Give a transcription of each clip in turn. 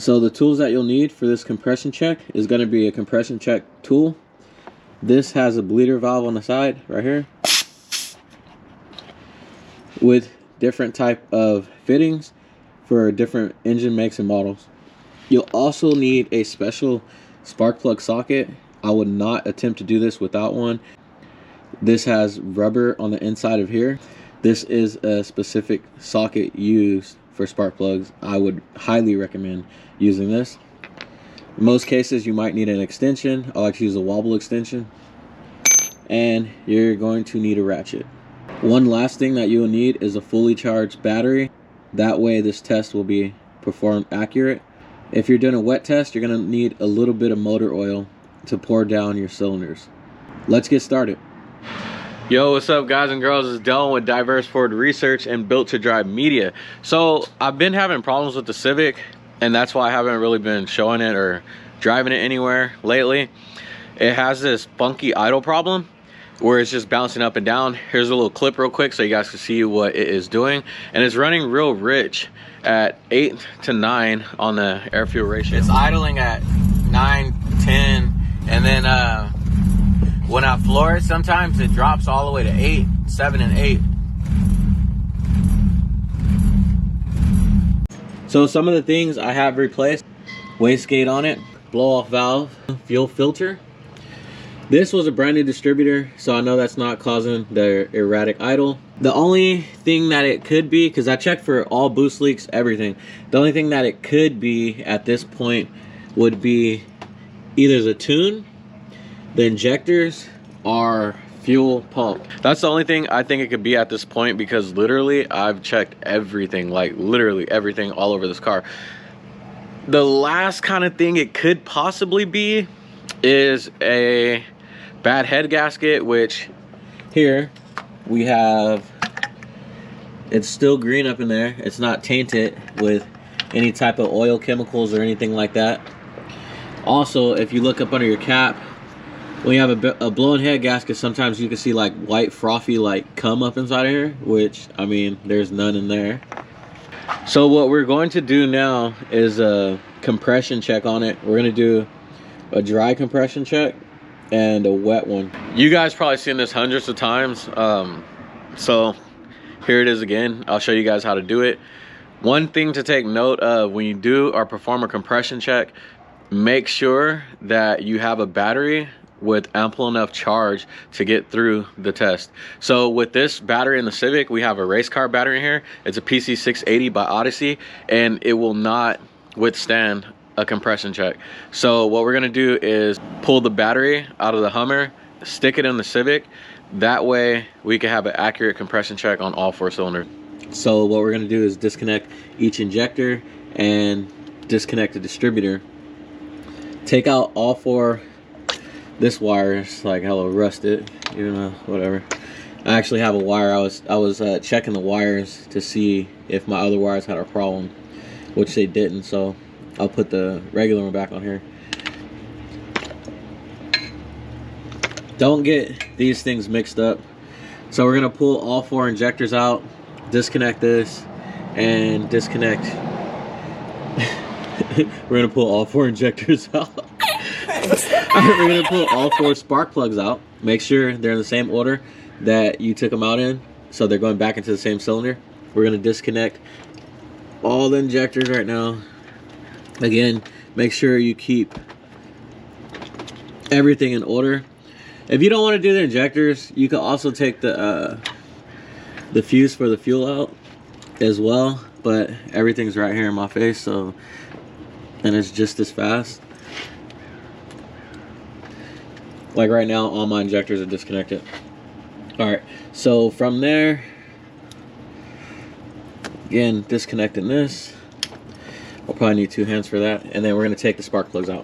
So the tools that you'll need for this compression check is going to be a compression check tool. This has a bleeder valve on the side right here with different type of fittings for different engine makes and models. You'll also need a special spark plug socket. I would not attempt to do this without one. This has rubber on the inside of here. This is a specific socket used for spark plugs. I would highly recommend using this. In most cases, you might need an extension. I like to use a wobble extension. And you're going to need a ratchet. One last thing that you will need is a fully charged battery. That way this test will be performed accurate. If you're doing a wet test, you're going to need a little bit of motor oil to pour down your cylinders. Let's get started. Yo, what's up guys and girls? It's Dylan with Diverse Ford Research and Built to Drive Media. So I've been having problems with the Civic, and that's why I haven't really been showing it or driving it anywhere lately. It has this funky idle problem where it's just bouncing up and down. Here's a little clip real quick so you guys can see what it is doing. And it's running real rich at 8 to 9 on the air fuel ratio. It's idling at 9, 10, and then when I floor it, sometimes it drops all the way to 8, 7, and 8. So some of the things I have replaced: wastegate on it, blow off valve, fuel filter. This was a brand new distributor, so I know that's not causing the erratic idle. The only thing that it could be, because I checked for all boost leaks, everything, the only thing that it could be at this point would be either the tune, the injectors, or fuel pump. That's the only thing I think it could be at this point, because literally I've checked everything, like literally everything all over this car. The last kind of thing it could possibly be is a bad head gasket, which here we have, it's still green up in there. It's not tainted with any type of oil, chemicals, or anything like that. Also, if you look up under your cap, when you have a blown head gasket, sometimes you can see like white frothy like cum up inside of here, which, I mean, there's none in there. So what we're going to do now is a compression check on it. We're going to do a dry compression check and a wet one. You guys probably seen this hundreds of times, so here it is again. I'll show you guys how to do it. One thing to take note of when you do or perform a compression check, make sure that you have a battery with ample enough charge to get through the test. So with this battery in the Civic, we have a race car battery in here. It's a PC680 by Odyssey, and it will not withstand a compression check. So what we're gonna do is pull the battery out of the Hummer, stick it in the Civic. That way we can have an accurate compression check on all 4 cylinders. So what we're gonna do is disconnect each injector and disconnect the distributor. Take out all 4. This wire is like hella rusted, even though whatever. I actually have a wire. I was checking the wires to see if my other wires had a problem, which they didn't. So I'll put the regular one back on here. Don't get these things mixed up. So we're gonna pull all 4 injectors out, disconnect this, and disconnect. We're gonna pull all 4 injectors out. We're gonna pull all 4 spark plugs out. Make sure they're in the same order that you took them out in, so they're going back into the same cylinder. We're gonna disconnect all the injectors right now. Again, make sure you keep everything in order. If you don't want to do the injectors, you can also take the fuse for the fuel out as well, but everything's right here in my face, so, and it's just as fast. Like right now, all my injectors are disconnected. All right, so from there, again, disconnecting this. I'll probably need 2 hands for that. And then we're gonna take the spark plugs out.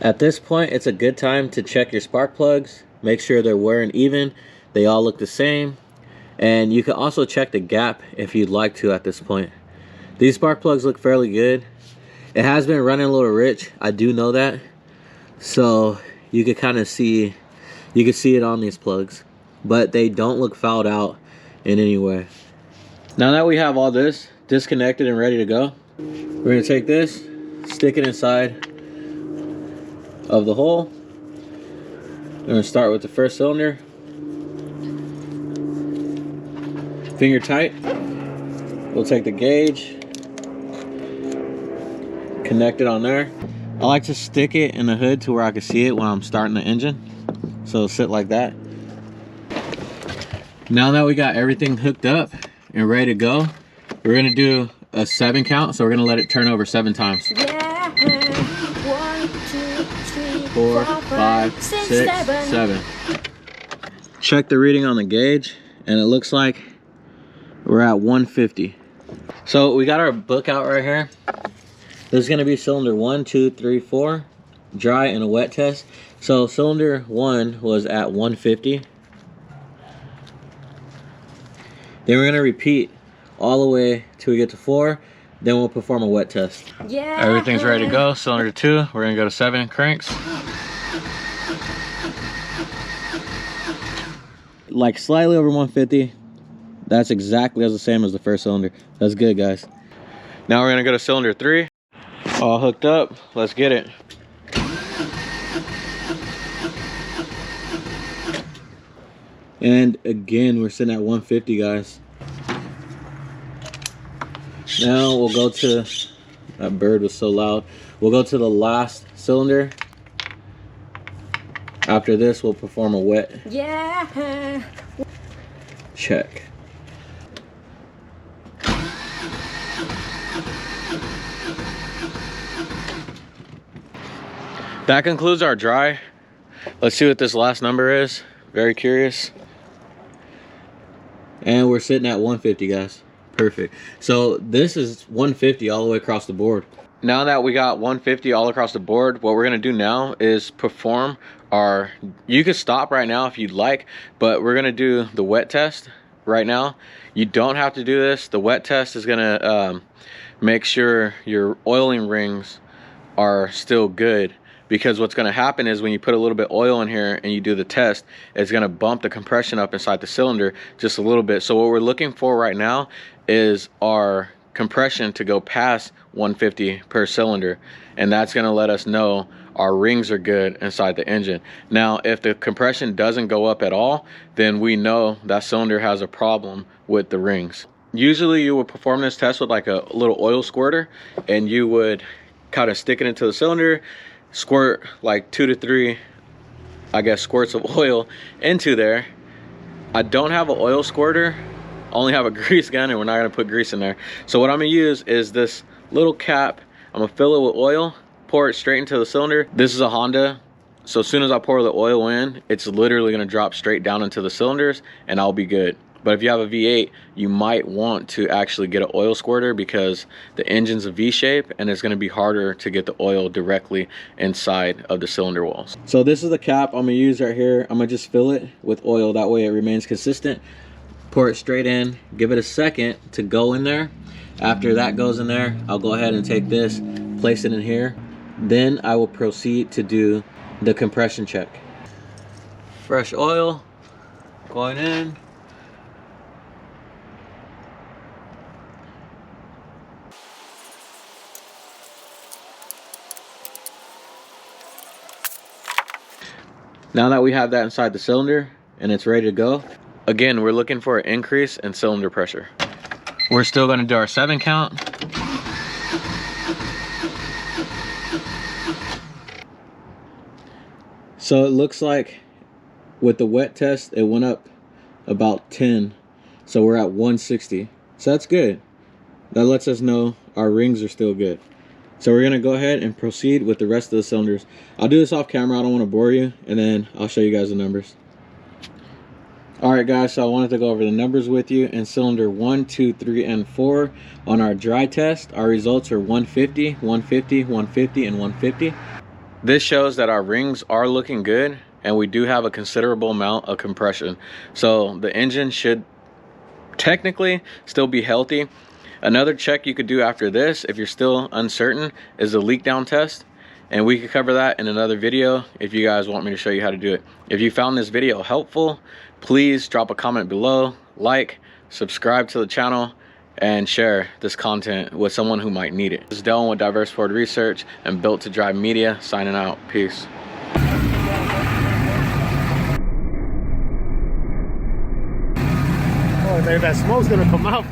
At this point, it's a good time to check your spark plugs. Make sure they're wearing even. They all look the same. And you can also check the gap if you'd like to at this point. These spark plugs look fairly good. It has been running a little rich, I do know that. So you can kind of see, you can see it on these plugs, but they don't look fouled out in any way. Now that we have all this disconnected and ready to go, we're going to take this, stick it inside of the hole. We're going to start with the first cylinder. Finger tight. We'll take the gauge, connect it on there. I like to stick it in the hood to where I can see it when I'm starting the engine. So it'll sit like that. Now that we got everything hooked up and ready to go, we're gonna do a 7 count. So we're gonna let it turn over 7 times. Yeah. 1, 2, 3, 4, 5, 6, 7. Check the reading on the gauge, and it looks like we're at 150. So we got our book out right here. This is gonna be cylinder 1, 2, 3, 4, dry and a wet test. So cylinder 1 was at 150. Then we're gonna repeat all the way till we get to 4. Then we'll perform a wet test. Yeah. Everything's ready to go. Cylinder 2, we're gonna go to 7 cranks. Like slightly over 150. That's exactly as the same as the first cylinder. That's good, guys. Now we're gonna go to cylinder 3. All hooked up. Let's get it. And again, we're sitting at 150, guys. Now we'll go to, that bird was so loud. We'll go to the last cylinder. After this, we'll perform a wet. Yeah. Check. That concludes our dry. Let's see what this last number is. Very curious. And we're sitting at 150, guys. Perfect. So this is 150 all the way across the board. Now that we got 150 all across the board, what we're gonna do now is perform our, you can stop right now if you'd like, but we're gonna do the wet test right now. You don't have to do this. The wet test is gonna make sure your oiling rings are still good. Because what's gonna happen is when you put a little bit oil in here and you do the test, it's gonna bump the compression up inside the cylinder just a little bit. So what we're looking for right now is our compression to go past 150 per cylinder. And that's gonna let us know our rings are good inside the engine. Now, if the compression doesn't go up at all, then we know that cylinder has a problem with the rings. Usually you would perform this test with like a little oil squirter, and you would kind of stick it into the cylinder, squirt like 2 to 3, I guess, squirts of oil into there. I don't have an oil squirter, I only have a grease gun, and we're not gonna put grease in there. So what I'm gonna use is this little cap. I'm gonna fill it with oil, pour it straight into the cylinder. This is a Honda, so as soon as I pour the oil in, it's literally gonna drop straight down into the cylinders and I'll be good. But if you have a V8, you might want to actually get an oil squirter because the engine's a V shape and it's gonna be harder to get the oil directly inside of the cylinder walls. So this is the cap I'm gonna use right here. I'm gonna just fill it with oil, that way it remains consistent. Pour it straight in, give it a second to go in there. After that goes in there, I'll go ahead and take this, place it in here. Then I will proceed to do the compression check. Fresh oil going in. Now that we have that inside the cylinder and it's ready to go, again, we're looking for an increase in cylinder pressure. We're still gonna do our 7 count. So it looks like with the wet test, it went up about 10. So we're at 160. So that's good. That lets us know our rings are still good. So we're gonna go ahead and proceed with the rest of the cylinders. I'll do this off camera, I don't wanna bore you, and then I'll show you guys the numbers. All right, guys, so I wanted to go over the numbers with you. In cylinder 1, 2, 3, and 4 on our dry test, our results are 150, 150, 150, and 150. This shows that our rings are looking good, and we do have a considerable amount of compression. So the engine should technically still be healthy. Another check you could do after this, if you're still uncertain, is the leak down test. And we could cover that in another video if you guys want me to show you how to do it. If you found this video helpful, please drop a comment below, like, subscribe to the channel, and share this content with someone who might need it. This is Dylan with Diverse Ford Research and Built to Drive Media, signing out. Peace. Oh, that smoke's gonna come out.